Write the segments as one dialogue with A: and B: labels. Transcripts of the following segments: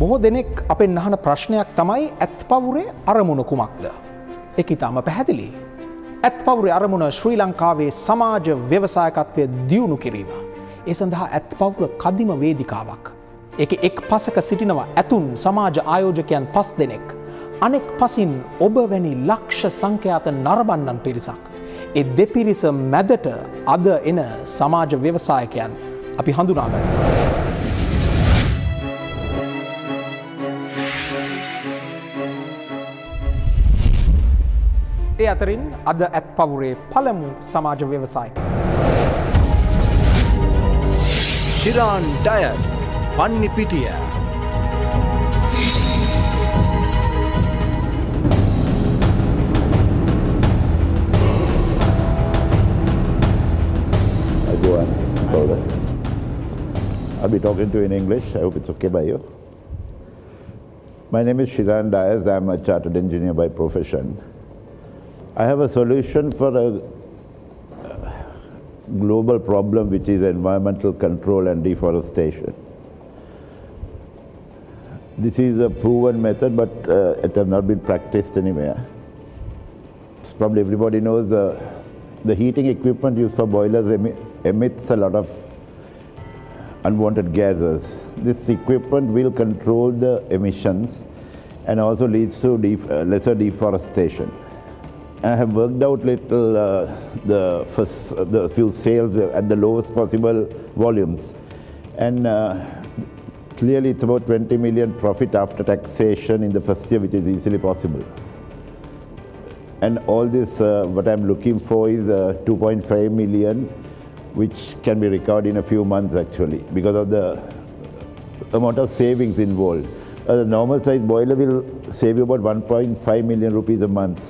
A: බොහෝ දෙනෙක් අපෙන් අහන ප්‍රශ්නයක් තමයි ඇත් පවුරේ අරමුණ කුමක්ද? ඒක ඉතාම පැහැදිලි. ඇත් පවුරේ අරමුණ ශ්‍රී ලංකාවේ සමාජ ව්‍යවසායකත්වය දියුණු කිරීම. ඒ සඳහා ඇත් පවුර කදිම වේදිකාවක්. ඒකේ එක් පසක සිටිනවා ඇතුන් සමාජ ආයෝජකයන් 5 දෙනෙක්. අනෙක් පසින් ඔබ වැනි ලක්ෂ සංඛ්‍යාත නරඹන්නන් පිරිසක්. ඒ දෙපිරිස මැදට අද එන සමාජ ව්‍යවසායකයන් අපි හඳුනා ගන්නවා. ඒ අතරින් අද ඇත් පවුරේ පළමු සමාජ ව්‍යවසායක
B: Shiran Dias, Pannipitiya.
C: I'll be talking to you in English. I hope it's okay by you. My name is Shiran Dias. I'm a chartered engineer by profession. I have a solution for a global problem, which is environmental control and deforestation. This is a proven method, but it has not been practiced anywhere. Probably everybody knows the heating equipment used for boilers emits a lot of unwanted gases. This equipment will control the emissions and also leads to lesser deforestation. I have worked out little the few sales at the lowest possible volumes, and clearly it's about 20 million profit after taxation in the first year, which is easily possible. And all this, what I'm looking for is 2.5 million, which can be recovered in a few months actually, because of the amount of savings involved. A normal size boiler will save you about 1.5 million rupees a month.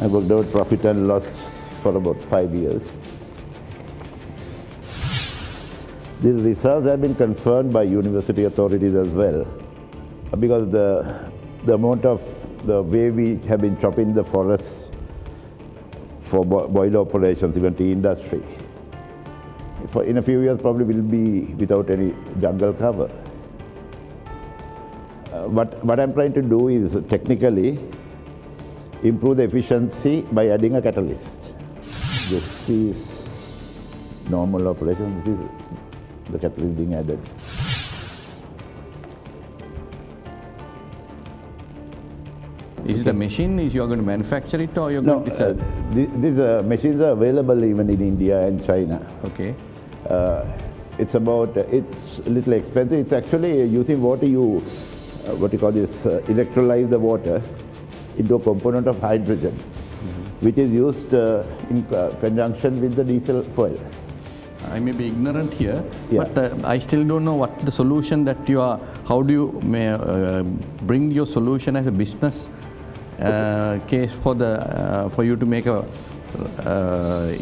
C: I worked out profit and loss for about 5 years. These results have been confirmed by university authorities as well, because the amount of the way we have been chopping the forests for boiler operations, even tea industry, in a few years probably will be without any jungle cover. What I'm trying to do is technically improve the efficiency by adding a catalyst. This is normal operation. This is the catalyst being added.
D: Is it a machine? Is you are going to manufacture it, or you're going to sell?
C: These machines are available even in India and China.
D: Okay.
C: It's a little expensive. It's actually using water. What you call this, electrolyze the water into a component of hydrogen, which is used in conjunction with the diesel fuel.
D: I may be ignorant here,
C: Yeah.
D: but I still don't know what the solution that you are, how do you bring your solution as a business case for you to make a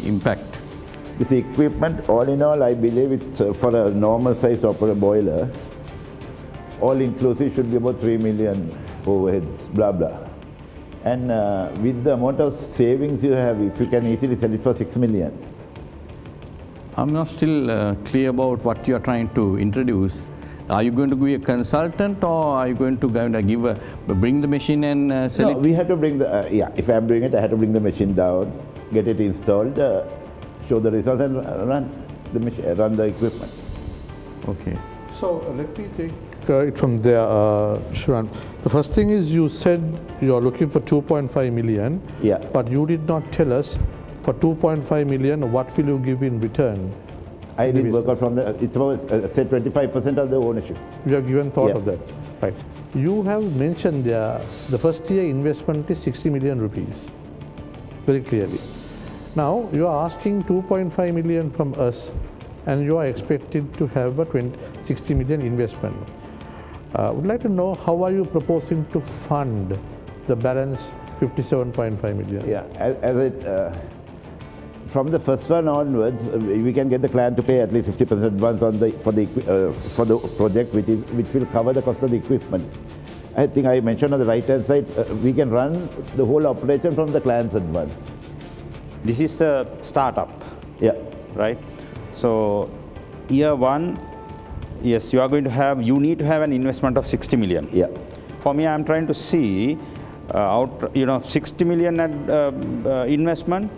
D: impact?
C: This equipment, all in all, I believe it's for a normal size boiler, all inclusive should be about 3 million overheads, blah, blah. And with the amount of savings you have, if you can easily sell it for 6 million.
D: I'm not still clear about what you are trying to introduce. Are you going to be a consultant, or are you going to bring the machine and sell it?
C: No, we have to bring the, if I'm doing it, I have to bring the machine down, get it installed, show the results, and run the machine, run the equipment.
D: Okay.
E: So let me take it from there, Shiran. The first thing is, you said you are looking for 2.5 million,
C: Yeah.
E: but you did not tell us for 2.5 million what will you give in return.
C: I did work out from it's about, say, 25% of the ownership.
E: You have given thought
C: Yeah.
E: of that, right? You have mentioned there the first year investment is 60 million rupees, very clearly. Now you are asking 2.5 million from us, and you are expected to have a 60 million investment. Would like to know, how are you proposing to fund the balance 57.5 million?
C: Yeah, from the first one onwards, we can get the client to pay at least 50% advance on for the project, which will cover the cost of the equipment. I think I mentioned on the right-hand side, we can run the whole operation from the client's advance.
F: This is a startup.
C: Yeah.
F: Right? So year one, yes, you need to have an investment of 60 million.
C: Yeah.
F: For me, I'm trying to see 60 million investment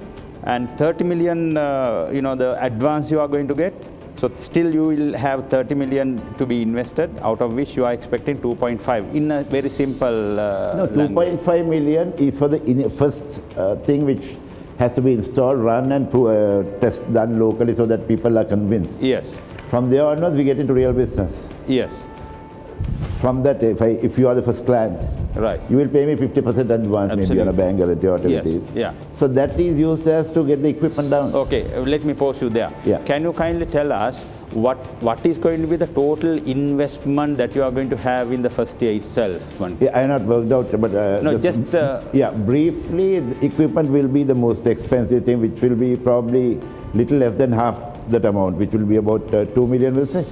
F: and 30 million, the advance you are going to get. So still you will have 30 million to be invested, out of which you are expecting 2.5 in a very simple
C: No, 2.5 million is for the first thing which has to be installed, run and test done locally so that people are convinced.
F: Yes.
C: From there onwards, we get into real business.
F: Yes.
C: From that, if you are the first client,
F: right,
C: you will pay me 50% advance. Absolutely. Maybe on a bank guarantee or whatever
F: yes.
C: it is.
F: Yeah.
C: So that is used as to get the equipment down.
F: Okay, let me pause you there.
C: Yeah.
F: Can you kindly tell us what is going to be the total investment that you are going to have in the first year itself?
C: Yeah, I have not worked out, but
F: no, just
C: yeah, briefly, the equipment will be the most expensive thing, which will be probably little less than half that amount, which will be about 2 million, we'll say.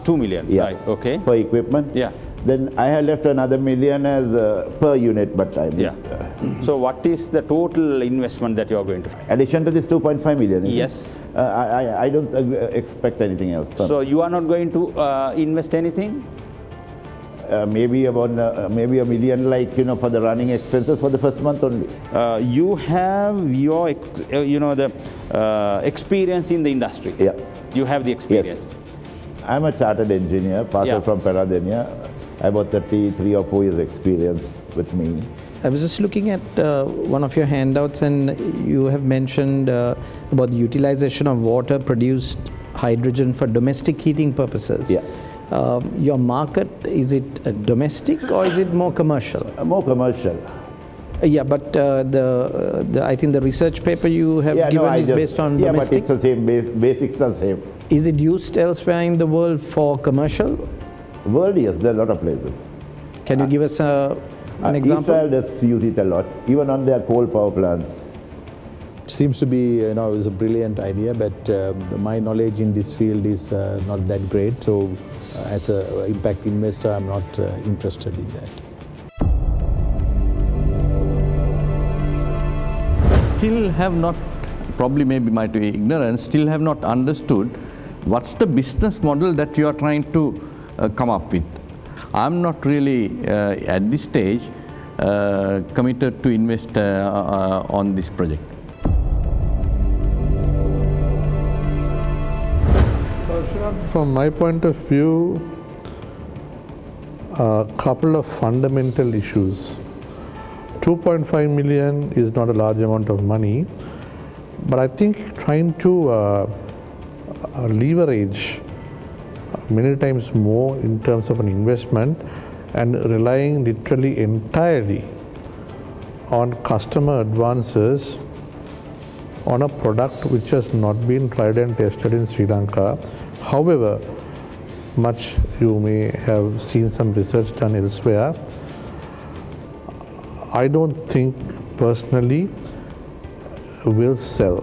F: 2 million,
C: yeah,
F: right, okay.
C: Per equipment.
F: Yeah.
C: Then I have left another million as per unit, but I mean,
F: yeah. So what is the total investment that you are going to have?
C: Addition to this 2.5 million?
F: Yes.
C: I don't expect anything else.
F: So you are not going to invest anything?
C: Maybe about maybe a million, like for the running expenses for the first month only.
F: You have your experience in the industry.
C: Yeah.
F: You have the experience.
C: Yes. I'm a chartered engineer, passed from Peradeniya. I have about 33 or 4 years experience with me.
G: I was just looking at one of your handouts, and you have mentioned about the utilization of water-produced hydrogen for domestic heating purposes.
C: Yeah.
G: Your market, is it domestic or is it more commercial?
C: More commercial.
G: Yeah, but I think the research paper you have given is based on domestic?
C: Yeah, but it's the same, basics are the same.
G: Is it used elsewhere in the world for commercial?
C: World, yes, there are a lot of places.
G: Can you give us an example?
C: Israel does use it a lot, even on their coal power plants.
H: Seems to be, is a brilliant idea, but my knowledge in this field is not that great. So, as an impact investor, I'm not interested in that.
D: Still have not, probably maybe my ignorance, still have not understood what's the business model that you are trying to come up with. I'm not really at this stage committed to invest on this project.
E: From my point of view, a couple of fundamental issues. 2.5 million is not a large amount of money, but I think trying to leverage many times more in terms of an investment and relying literally entirely on customer advances on a product which has not been tried and tested in Sri Lanka. However much you may have seen some research done elsewhere, I don't think personally will sell.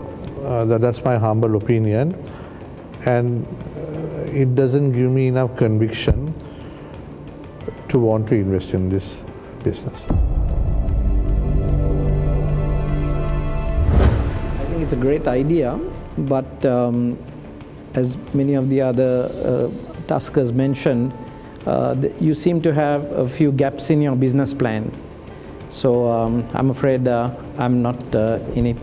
E: That's my humble opinion, and it doesn't give me enough conviction to want to invest in this business.
G: I think it's a great idea, but as many of the other taskers mentioned, you seem to have a few gaps in your business plan. So I'm afraid I'm not in it.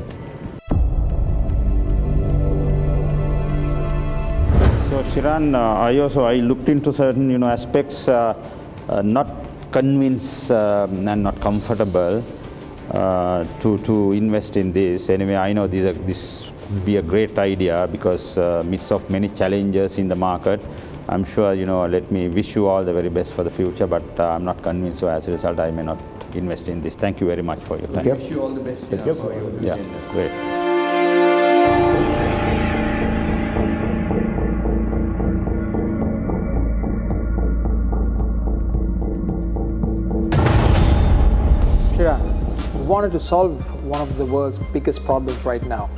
F: So Shiran, I looked into certain aspects, not convinced and not comfortable to invest in this. Anyway, I know this would be a great idea because midst of many challenges in the market, I'm sure let me wish you all the very best for the future. But I'm not convinced, so as a result, I may not invest in this. Thank you very much for your time.
C: Okay.
D: Wish you all the best for your business.
F: Yeah, great.
A: Shiran, we wanted to solve one of the world's biggest problems right now,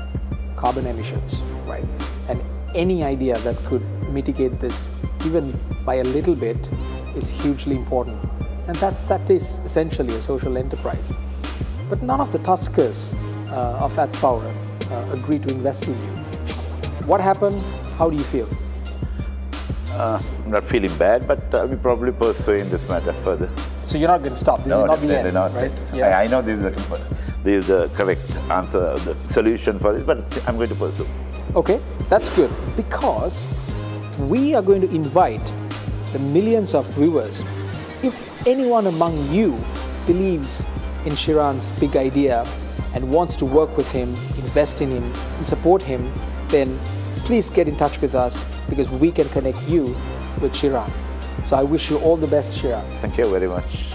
A: carbon emissions, right? And any idea that could mitigate this, even by a little bit, is hugely important. And that is essentially a social enterprise. But none of the Tuskers of Ăth Pavura agreed to invest in you. What happened? How do you feel?
C: I'm not feeling bad, but we're probably pursuing this matter further.
A: So you're not going to stop? This is not the end,
C: not.
A: right?
C: Yeah. I know this is the correct answer, the solution for this, but I'm going to pursue.
A: Okay, that's good, because we are going to invite the millions of viewers. If anyone among you believes in Shiran's big idea and wants to work with him, invest in him, and support him, then please get in touch with us, because we can connect you with Shiran. So I wish you all the best, Shiran.
C: Thank you very much.